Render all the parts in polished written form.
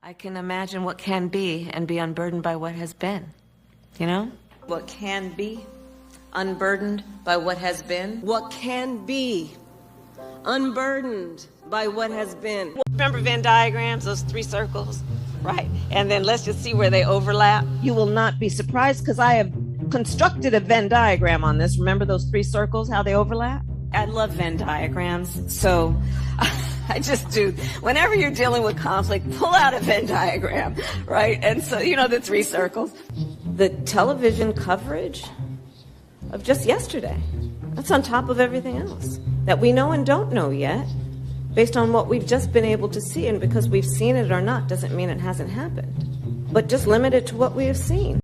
I can imagine what can be and be unburdened by what has been, you know? What can be unburdened by what has been. What can be unburdened by what has been. Remember Venn diagrams, those 3 circles? Right. And then let's just see where they overlap. You will not be surprised because I have constructed a Venn diagram on this. Remember those 3 circles, how they overlap? I love Venn diagrams. So I just do. Whenever you're dealing with conflict, pull out a Venn diagram, right? And so, you know, the 3 circles. The television coverage of just yesterday, that's on top of everything else that we know and don't know yet, based on what we've just been able to see. And because we've seen it or not doesn't mean it hasn't happened, but just limit it to what we have seen.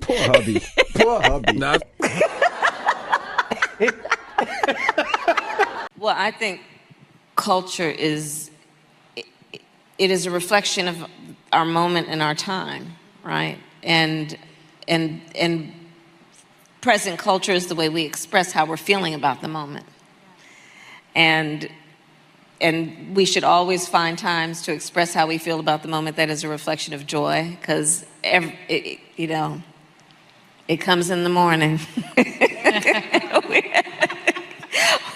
Poor hubby. Poor hubby. No. Well, I think culture is, it is a reflection of our moment and our time, right? And present culture is the way we express how we're feeling about the moment. And we should always find times to express how we feel about the moment that is a reflection of joy, because, you know, it comes in the morning.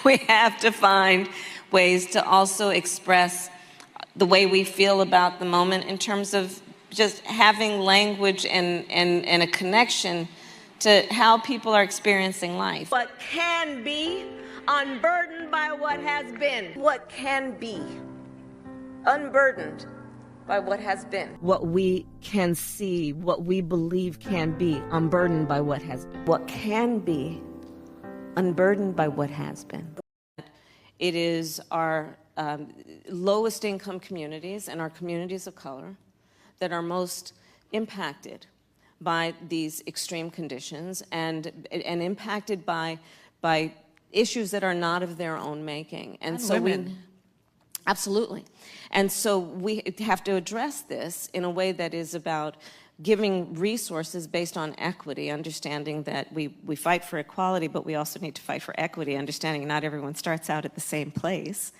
We have to find ways to also express the way we feel about the moment in terms of just having language and a connection to how people are experiencing life. What can be unburdened by what has been. What can be unburdened by what has been. What we can see, what we believe can be, unburdened by what has been. What can be unburdened by what has been. It is our lowest income communities and our communities of color that are most impacted by these extreme conditions and impacted by issues that are not of their own making. And so women. Absolutely. And so we have to address this in a way that is about giving resources based on equity, understanding that we fight for equality, but we also need to fight for equity, understanding not everyone starts out at the same place.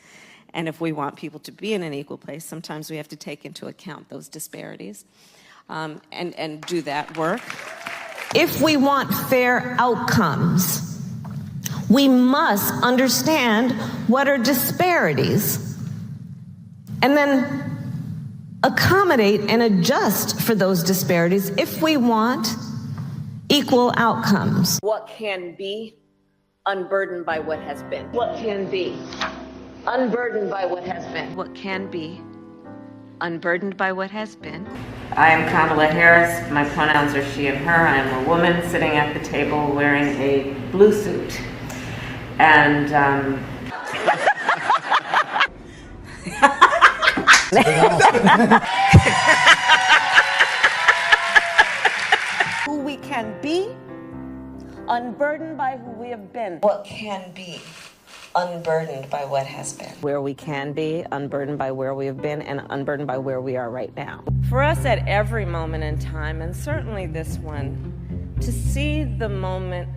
And if we want people to be in an equal place, sometimes we have to take into account those disparities and do that work. If we want fair outcomes, we must understand what are disparities and then accommodate and adjust for those disparities if we want equal outcomes. What can be unburdened by what has been. What can be Unburdened by what has been. what can be unburdened by what has been. I am Kamala Harris. My pronouns are she and her. I am a woman sitting at the table wearing a blue suit. And Who we can be, unburdened by who we have been. what can be unburdened by what has been. Where we can be, unburdened by where we have been, and unburdened by where we are right now. For us at every moment in time, and certainly this one, to see the moment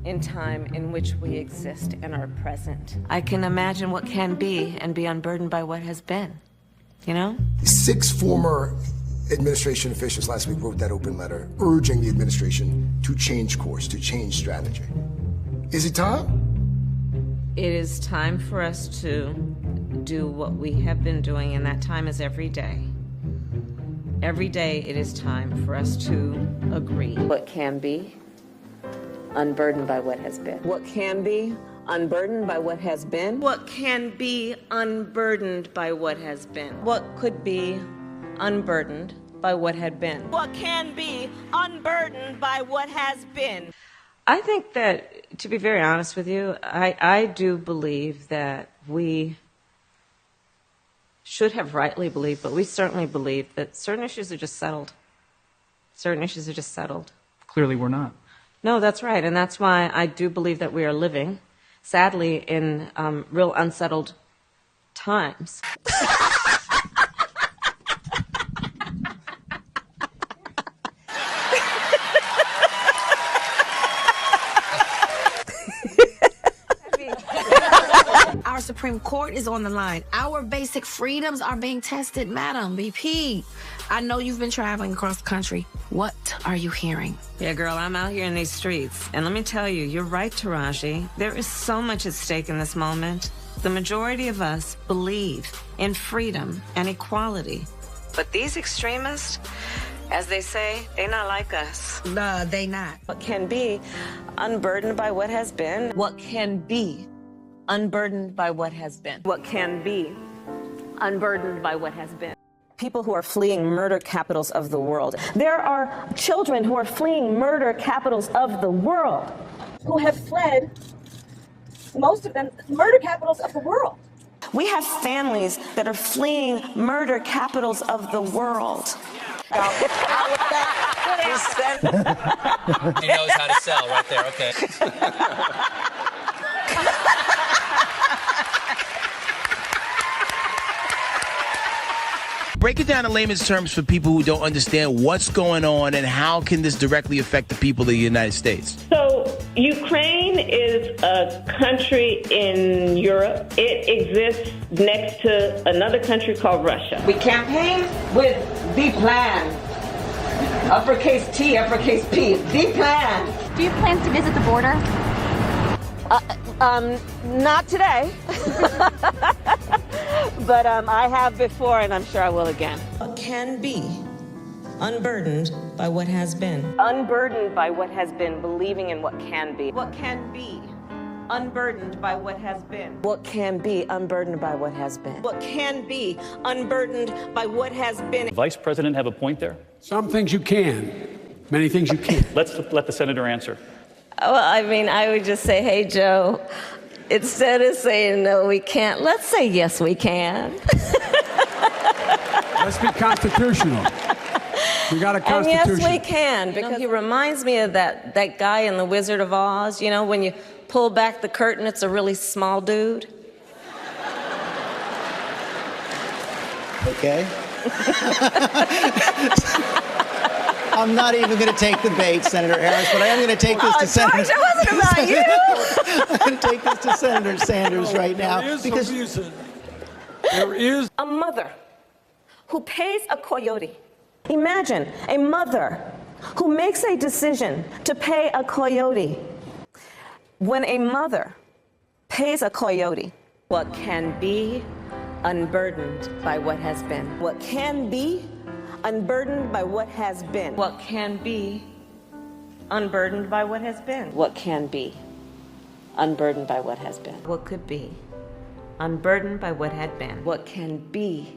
in time in which we exist and are present. I can imagine what can be and be unburdened by what has been, you know? 6 former administration officials last week wrote that open letter urging the administration to change course, to change strategy. Is it time? It is time for us to do what we have been doing, and that time is every day. Every day it is time for us to agree. What can be unburdened by what has been. What can be unburdened by what has been? What can be unburdened by what has been? What could be unburdened by what had been? What can be unburdened by what has been. I think that, to be very honest with you, I do believe that we should have rightly believed, but we certainly believe that certain issues are just settled. Certain issues are just settled. Clearly we're not. No, that's right, and that's why I do believe that we are living, sadly, in real unsettled times. Our Supreme Court is on the line. Our basic freedoms are being tested, Madam VP. I know you've been traveling across the country. What are you hearing? Yeah, girl, I'm out here in these streets. And let me tell you, you're right, Taraji. There is so much at stake in this moment. The majority of us believe in freedom and equality. But these extremists, as they say, they not like us. They not. What can be unburdened by what has been. What can be unburdened by what has been? What can be unburdened by what has been. People who are fleeing murder capitals of the world. There are children who are fleeing murder capitals of the world, who have fled, most of them, murder capitals of the world. We have families that are fleeing murder capitals of the world. He knows how to sell right there, okay. Break it down in layman's terms for people who don't understand what's going on and how can this directly affect the people of the United States. So Ukraine is a country in Europe. It exists next to another country called Russia. We campaign with the plan. Uppercase T, uppercase P. The plan. Do you plan to visit the border? Not today. But I have before, and I'm sure I will again. What can be unburdened by what has been. Unburdened by what has been, believing in what can be. What can be unburdened by what has been. What can be unburdened by what has been. What can be unburdened by what has been. Vice President have a point there? Some things you can, many things you can't. Let's let the senator answer. Well, I mean, I would just say, hey, Joe, instead of saying no, we can't, let's say yes, we can. Let's be constitutional. We got a constitution. And yes, we can, because he reminds me of that guy in The Wizard of Oz. You know, when you pull back the curtain, it's a really small dude. Okay. I'm not even going to take the bait, Senator Harris, but I am going to take this to Senator. George, it wasn't about you. I'm going to take this to Senator Sanders right now. There is a reason. There is a mother who pays a coyote. Imagine a mother who makes a decision to pay a coyote. When a mother pays a coyote, What can be unburdened by what has been. what can be unburdened by what has been. What can be unburdened by what has been. What can be unburdened by what has been. What could be unburdened by what had been. What can be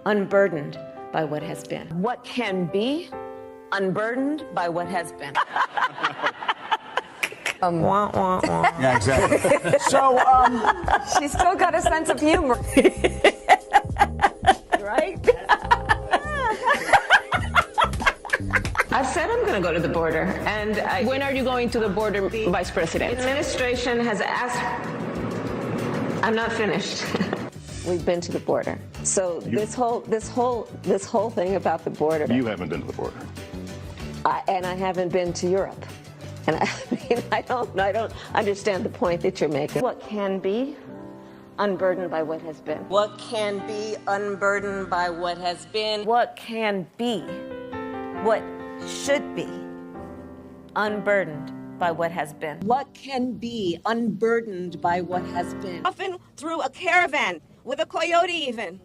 unburdened by what has been. What can be unburdened by what has been. Wah, wah, wah. Yeah, exactly. So, She's still got a sense of humor. Right? I said I'm going to go to the border, and When are you going to the border, Vice the President? administration has asked. I'm not finished. We've been to the border, so this whole thing about the border. You haven't been to the border. And I haven't been to Europe, and I mean I don't understand the point that you're making. What can be unburdened by what has been? What can be unburdened by what has been. What can be? What should be unburdened by what has been? What can be unburdened by what has been. Often through a caravan, with a coyote even,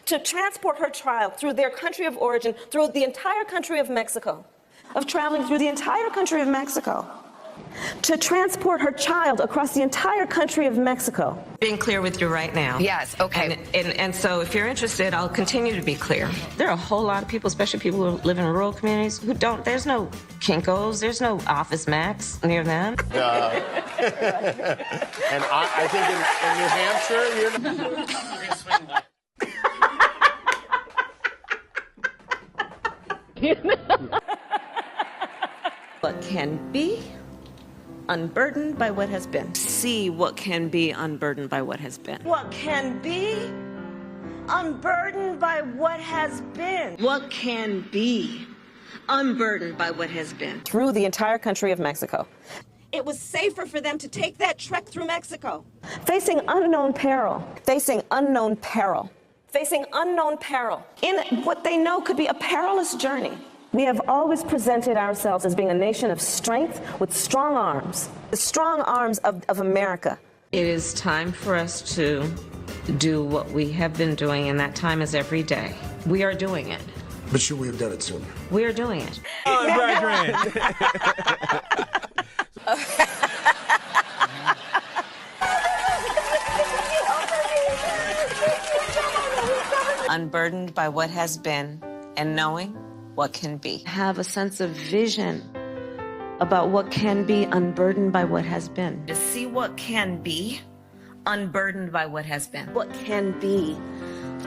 to transport her child through their country of origin, through the entire country of Mexico, of traveling through the entire country of Mexico, to transport her child across the entire country of Mexico. Being clear with you right now. Yes, okay. And so if you're interested, I'll continue to be clear. There are a whole lot of people, especially people who live in rural communities, who don't, there's no Kinko's, there's no Office Max near them. And I think in New Hampshire, What can be unburdened by what has been. See what can be unburdened by what has been. What can be unburdened by what has been. What can be unburdened by what has been. Through the entire country of Mexico. it was safer for them to take that trek through Mexico. Facing unknown peril. Facing unknown peril. Facing unknown peril. In what they know could be a perilous journey. We have always presented ourselves as being a nation of strength with strong arms. The strong arms of America. It is time for us to do what we have been doing, and that time is every day. We are doing it. But should we have done it sooner? We are doing it. Unburdened by what has been and knowing what can be. Have a sense of vision about what can be, unburdened by what has been. To see what can be, unburdened by what has been. What can be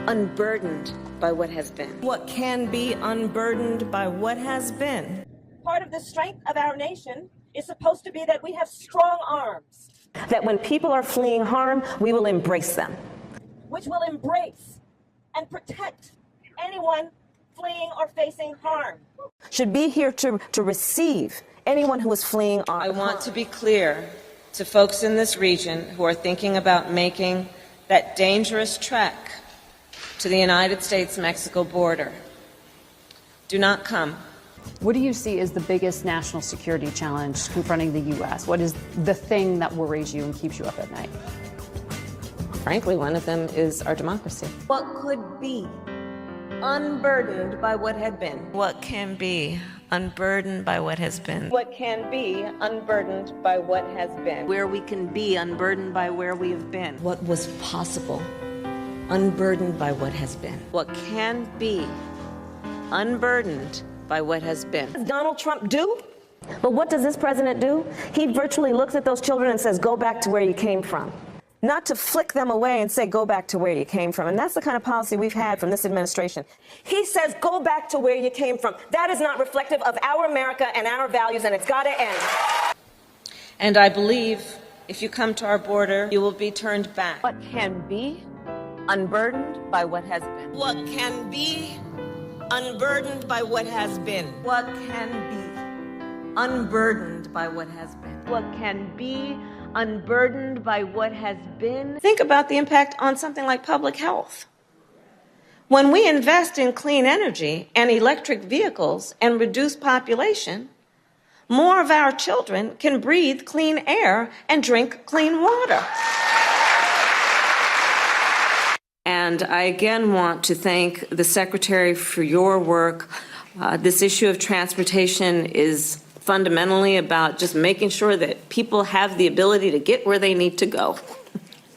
unburdened by what has been. What can be unburdened by what has been. Part of the strength of our nation is supposed to be that we have strong arms. That when people are fleeing harm, we will embrace them. Which will embrace and protect anyone fleeing or facing harm. Should be here to receive anyone who is fleeing harm. I want to be clear to folks in this region who are thinking about making that dangerous trek to the United States-Mexico border. Do not come. What do you see as the biggest national security challenge confronting the U.S.? What is the thing that worries you and keeps you up at night? Frankly, one of them is our democracy. What could be unburdened by what had been? What can be unburdened by what has been? What can be unburdened by what has been? Where we can be unburdened by where we have been. What was possible, unburdened by what has been. What can be unburdened by what has been. What does Donald Trump do? But what does this president do? He virtually looks at those children and says, go back to where you came from. Not to flick them away and say, go back to where you came from. And that's the kind of policy we've had from this administration. He says, go back to where you came from. That is not reflective of our America and our values, and it's got to end. And I believe if you come to our border, you will be turned back. What can be unburdened by what has been? What can be unburdened by what has been? What can be unburdened by what has been? What can be unburdened by what has been? Think about the impact on something like public health. When we invest in clean energy and electric vehicles and reduce population, more of our children can breathe clean air and drink clean water. And I again want to thank the Secretary for your work. This issue of transportation is fundamentally about just making sure that people have the ability to get where they need to go.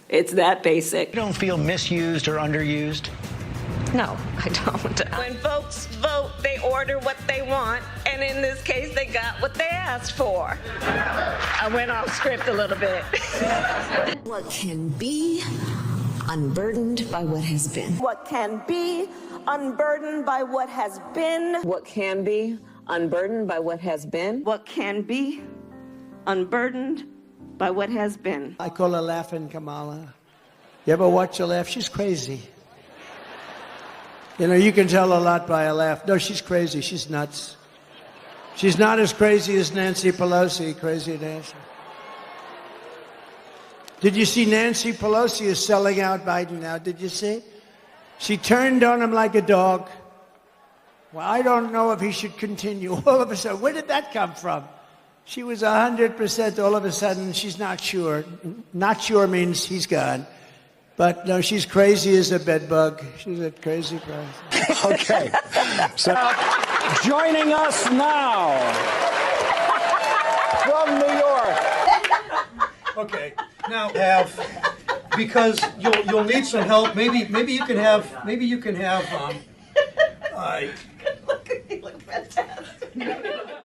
It's that basic. You don't feel misused or underused? No, I don't. When folks vote, they order what they want, and in this case, they got what they asked for. I went off script a little bit. What can be unburdened by what has been? What can be unburdened by what has been? What can be unburdened by what has been? What can be unburdened by what has been? I call her Laughing Kamala. You ever watch her laugh? She's crazy. You know, you can tell a lot by a laugh. No, she's crazy. She's nuts. She's not as crazy as Nancy Pelosi. Crazy Nancy. Did you see Nancy Pelosi is selling out Biden now? Did you see? She turned on him like a dog. Well, I don't know if he should continue. All of a sudden, where did that come from? She was 100%. All of a sudden, she's not sure. Not sure means he's gone. But no, she's crazy as a bedbug. She's a crazy person. Okay. So joining us now from New York. Okay. Now because you'll need some help. Maybe you can have Look fantastic.